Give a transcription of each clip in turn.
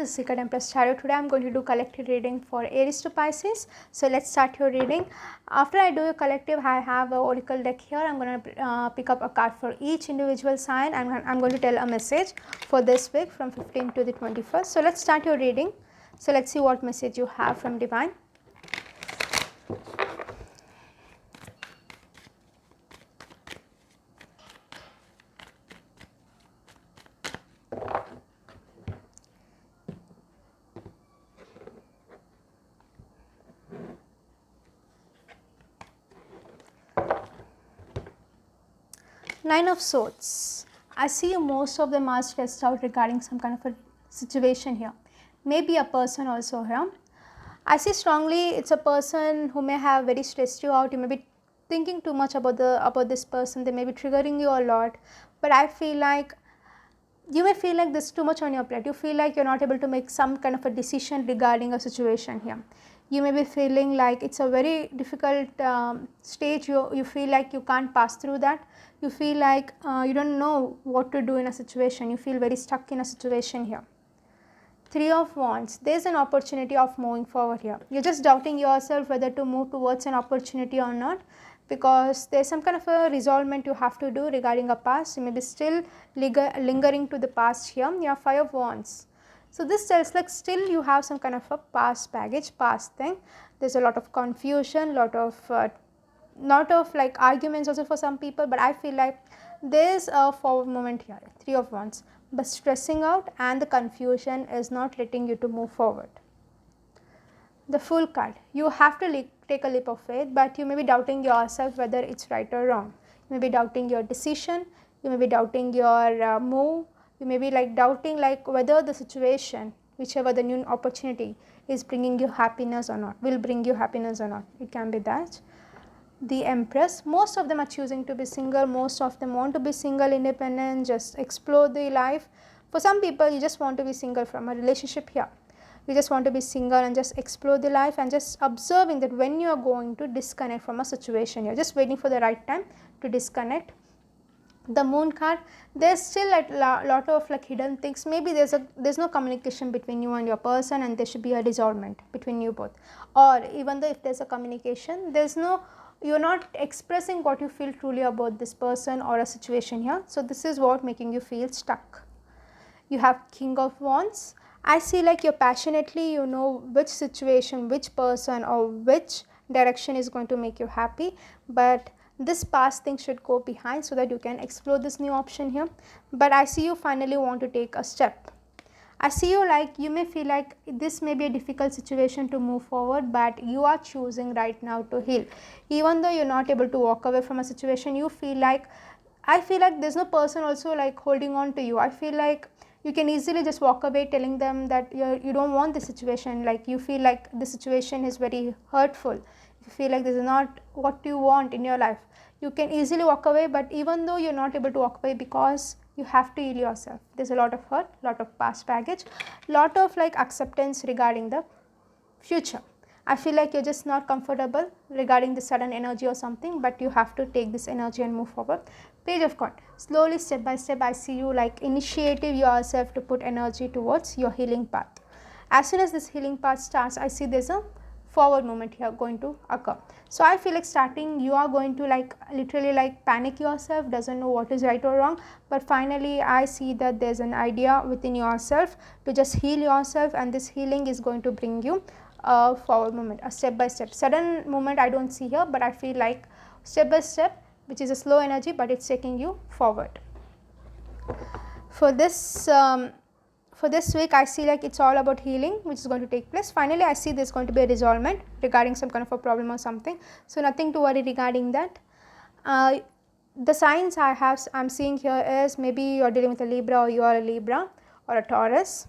This is Secret Empress Tarot. Today I am going to do collective reading for Aries to Pisces. So let's start your reading. After I do your collective, I have a oracle deck here. I am going to pick up a card for each individual sign, and I am going to tell a message for this week from 15th to the 21st. So let's start your reading. So let's see what message you have from Divine. Nine of Swords. I see most of them are stressed out regarding some kind of a situation here. Maybe a person also here. I see strongly it's a person who may have very stressed you out. You may be thinking too much about this person. They may be triggering you a lot. But I feel like you may feel like there's too much on your plate. You feel like you're not able to make some kind of a decision regarding a situation here. You may be feeling like it's a very difficult stage. You feel like you can't pass through that. You feel like you don't know what to do in a situation. You feel very stuck in a situation here. Three of Wands. There's an opportunity of moving forward here. You're just doubting yourself whether to move towards an opportunity or not, because there's some kind of a resolvement you have to do regarding a past. You may be still lingering to the past here. You have Five of Wands. So this tells like still you have some kind of a past baggage, past thing. There's a lot of confusion, lot of like arguments also for some people, but I feel like there's a forward moment here. Three of Wands. But stressing out and the confusion is not letting you to move forward. The Fool card. You have to take a leap of faith, but you may be doubting yourself whether it's right or wrong. You may be doubting your decision. You may be doubting your move. You may be like doubting like whether the situation, whichever the new opportunity is bringing you happiness or not, will bring you happiness or not. It can be that. The Empress. Most of them are choosing to be single. Most of them want to be single, independent, just explore the life. For some people, you just want to be single from a relationship here. You just want to be single and just explore the life and just observing that when you are going to disconnect from a situation. You are just waiting for the right time to disconnect. The Moon card. There's still a lot of like hidden things. Maybe there's no communication between you and your person, and there should be a resolvement between you both. Or even though if there's a communication, you're not expressing what you feel truly about this person or a situation here. So this is what making you feel stuck. You have King of Wands. I see like you're passionately, you know which situation, which person or which direction is going to make you happy, but this past thing should go behind so that you can explore this new option here. But I see you finally want to take a step. I see you like you may feel like this may be a difficult situation to move forward, but you are choosing right now to heal. Even though you're not able to walk away from a situation, you feel like, I feel like there's no person also like holding on to you. I feel like you can easily just walk away telling them that you don't want the situation, like you feel like the situation is very hurtful. You feel like this is not what you want in your life. You can easily walk away, but even though you're not able to walk away because you have to heal yourself. There's a lot of hurt, lot of past baggage, lot of like acceptance regarding the future. I feel like you're just not comfortable regarding the sudden energy or something, but you have to take this energy and move forward. Page of Coin. Slowly, step by step, I see you like initiative yourself to put energy towards your healing path. As soon as this healing path starts, I see there's a forward movement here going to occur. So I feel like starting you are going to like literally like panic yourself, doesn't know what is right or wrong, but finally I see that there's an idea within yourself to just heal yourself, and this healing is going to bring you a forward movement, a step by step. Sudden movement I don't see here, but I feel like step by step, which is a slow energy, but it's taking you forward. For this week, I see like it's all about healing, which is going to take place. Finally, I see there's going to be a resolvement regarding some kind of a problem or something. So nothing to worry regarding that. The signs I'm seeing here is maybe you're dealing with a Libra, or you are a Libra, or a Taurus,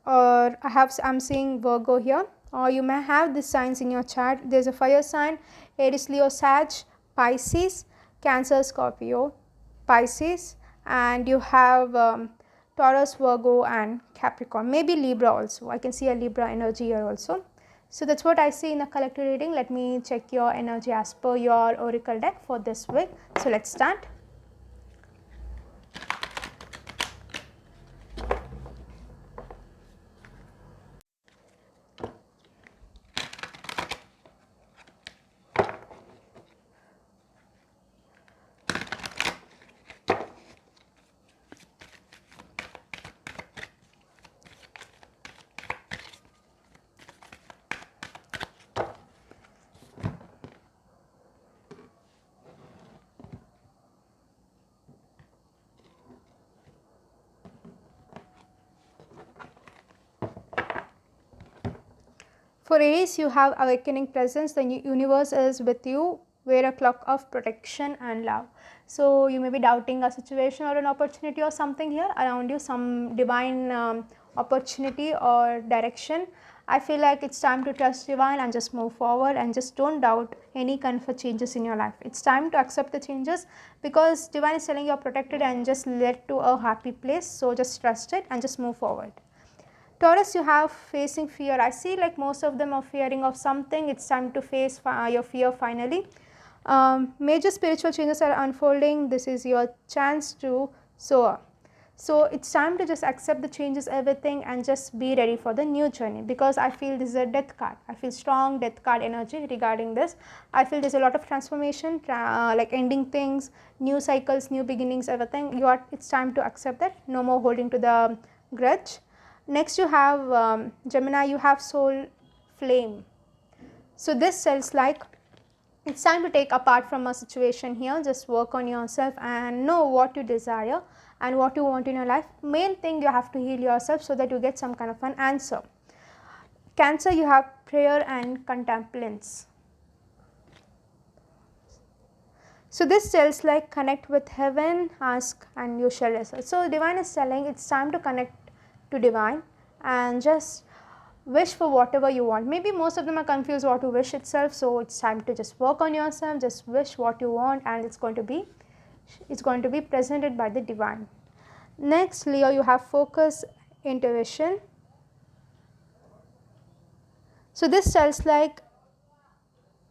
or I'm seeing Virgo here, or you may have these signs in your chart. There's a fire sign: Aries, Leo, Sag, Pisces, Cancer, Scorpio, Pisces, and you have Taurus, Virgo and Capricorn, maybe Libra also. I can see a Libra energy here also. So that's what I see in the collective reading. Let me check your energy as per your oracle deck for this week. So let's start. For Aries, you have awakening presence. The universe is with you. Wear a cloak of protection and love. So you may be doubting a situation or an opportunity or something here around you, some divine opportunity or direction. I feel like it's time to trust divine and just move forward and just don't doubt any kind of changes in your life. It's time to accept the changes because divine is telling you are protected and just led to a happy place. So just trust it and just move forward. Taurus, you have facing fear. I see like most of them are fearing of something. It's time to face your fear finally. Major spiritual changes are unfolding. This is your chance to soar. So it's time to just accept the changes, everything, and just be ready for the new journey, because I feel this is a death card. I feel strong death card energy regarding this. I feel there's a lot of transformation, like ending things, new cycles, new beginnings, everything. It's time to accept that. No more holding to the grudge. Next you have Gemini, you have soul flame. So this tells like it's time to take apart from a situation here, just work on yourself and know what you desire and what you want in your life. Main thing, you have to heal yourself so that you get some kind of an answer. Cancer, you have prayer and contemplance. So this tells like connect with heaven, ask and you shall receive. So divine is telling it's time to connect to divine and just wish for whatever you want. Maybe most of them are confused what to wish itself, so it's time to just work on yourself, just wish what you want and it's going to be presented by the divine. Next, Leo, you have focus, intuition. So this tells like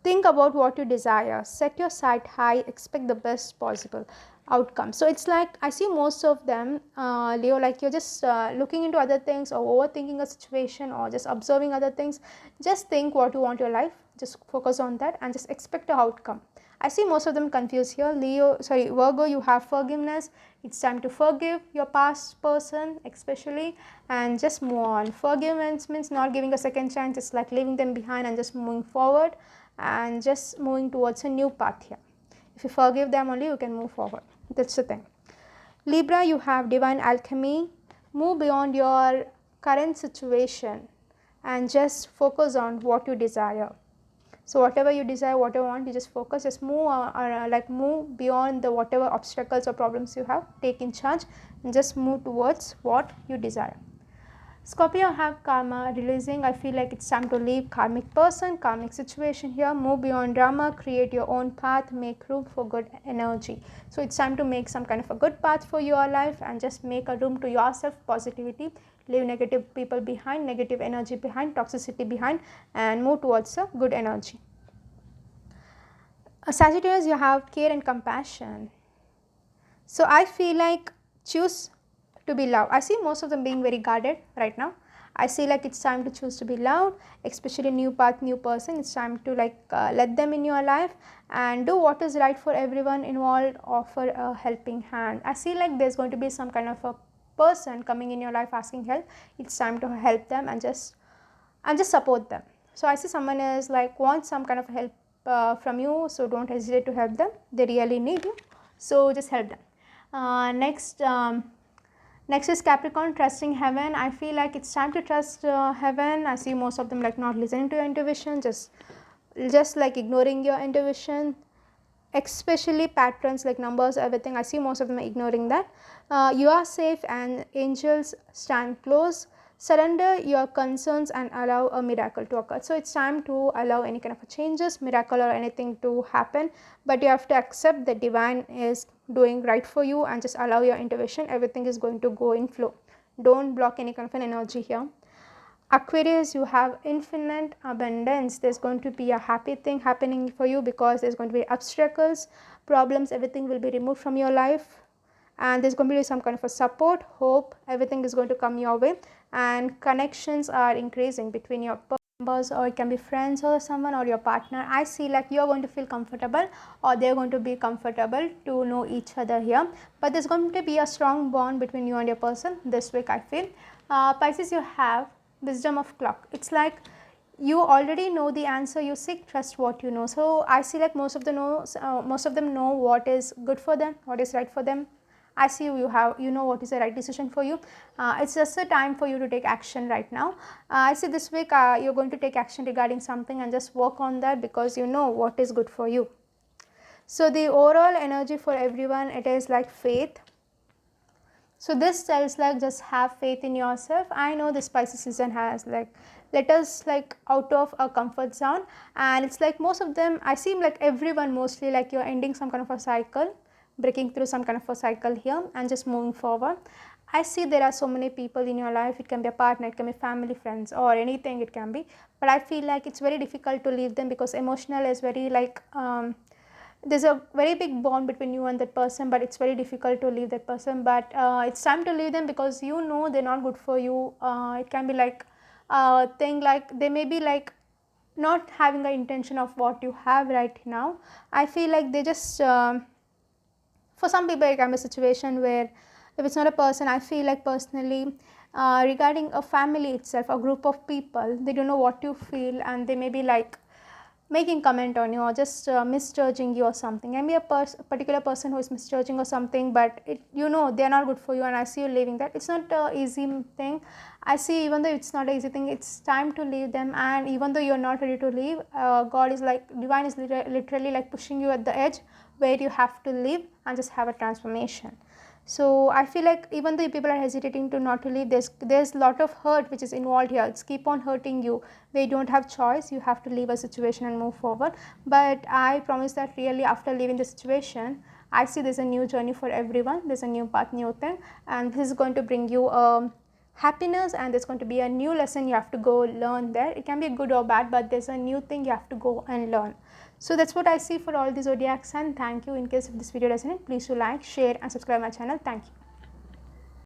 think about what you desire, set your sight high, expect the best possible outcome. So it's like I see most of them, Leo, like you're just looking into other things or overthinking a situation or just observing other things. Just think what you want your life, just focus on that and just expect a outcome. I see most of them confused here. Virgo, you have forgiveness. It's time to forgive your past person especially and just move on. Forgiveness means not giving a second chance. It's like leaving them behind and just moving forward and just moving towards a new path here. If you forgive them only, you can move forward. That's the thing. Libra, you have divine alchemy. Move beyond your current situation and just focus on what you desire. So whatever you desire, whatever you want, you just focus, just move move beyond the whatever obstacles or problems you have, take in charge and just move towards what you desire. Scorpio, have karma releasing. I feel like it's time to leave karmic person, karmic situation here, move beyond drama, create your own path, make room for good energy. So it's time to make some kind of a good path for your life and just make a room to yourself, positivity, leave negative people behind, negative energy behind, toxicity behind and move towards a good energy. Sagittarius, you have care and compassion. So I feel like choose to be loved. I see most of them being very guarded right now. I see like it's time to choose to be loved, especially new path, new person. It's time to let them in your life and do what is right for everyone involved, offer a helping hand. I see like there's going to be some kind of a person coming in your life asking help. It's time to help them and just support them. So I see someone is like wants some kind of help from you, so don't hesitate to help them. They really need you, so just help them. Next is Capricorn, trusting heaven. I feel like it's time to trust heaven. I see most of them like not listening to your intuition, just like ignoring your intuition, especially patterns like numbers, everything. I see most of them are ignoring that. You are safe and angels stand close. Surrender your concerns and allow a miracle to occur. So it's time to allow any kind of a changes, miracle or anything to happen, but you have to accept that divine is doing right for you and just allow your intuition. Everything is going to go in flow. Don't block any kind of an energy here. Aquarius, you have infinite abundance. There's going to be a happy thing happening for you because there's going to be obstacles, problems, everything will be removed from your life and there's going to be some kind of a support, hope, everything is going to come your way and connections are increasing between your members, or it can be friends or someone or your partner. I see like you are going to feel comfortable or they are going to be comfortable to know each other here, but there's going to be a strong bond between you and your person this week, I feel. Pisces, you have wisdom of clock. It's like you already know the answer you seek, trust what you know. So I see like most of them know what is good for them, what is right for them. I see you know what is the right decision for you. It's just a time for you to take action right now. I see this week you're going to take action regarding something and just work on that, because you know what is good for you. So the overall energy for everyone, it is like faith. So this tells like just have faith in yourself. I know this Pisces season has like let us like out of our comfort zone, and it's like most of them, I seem like everyone mostly like you're ending some kind of a cycle, breaking through some kind of a cycle here and just moving forward. I see there are so many people in your life, it can be a partner, it can be family, friends or anything it can be, but I feel like it's very difficult to leave them because emotional is very like there's a very big bond between you and that person, but it's very difficult to leave that person. But it's time to leave them because you know they're not good for you. It can be like a thing like they may be like not having the intention of what you have right now. I feel like they just for some people it can be a situation where if it's not a person, I feel like personally regarding a family itself, a group of people, they don't know what you feel and they may be like making comment on you or just misjudging you or something. And be a particular person who is misjudging or something, but you know they are not good for you, and I see you leaving that. It's not a easy thing. I see even though it's not an easy thing, it's time to leave them. And even though you're not ready to leave, God is like divine is literally like pushing you at the edge where you have to leave and just have a transformation. So I feel like even though people are hesitating to not to leave, there's a lot of hurt which is involved here. It's keep on hurting you where you don't have choice, you have to leave a situation and move forward. But I promise that really after leaving the situation, I see there's a new journey for everyone, there's a new path, new thing, and this is going to bring you happiness, and there's going to be a new lesson you have to go learn there. It can be good or bad, but there's a new thing you have to go and learn. So that's what I see for all the zodiac sign. Thank you. In case if this video resonates, please do like, share and subscribe my channel. Thank you.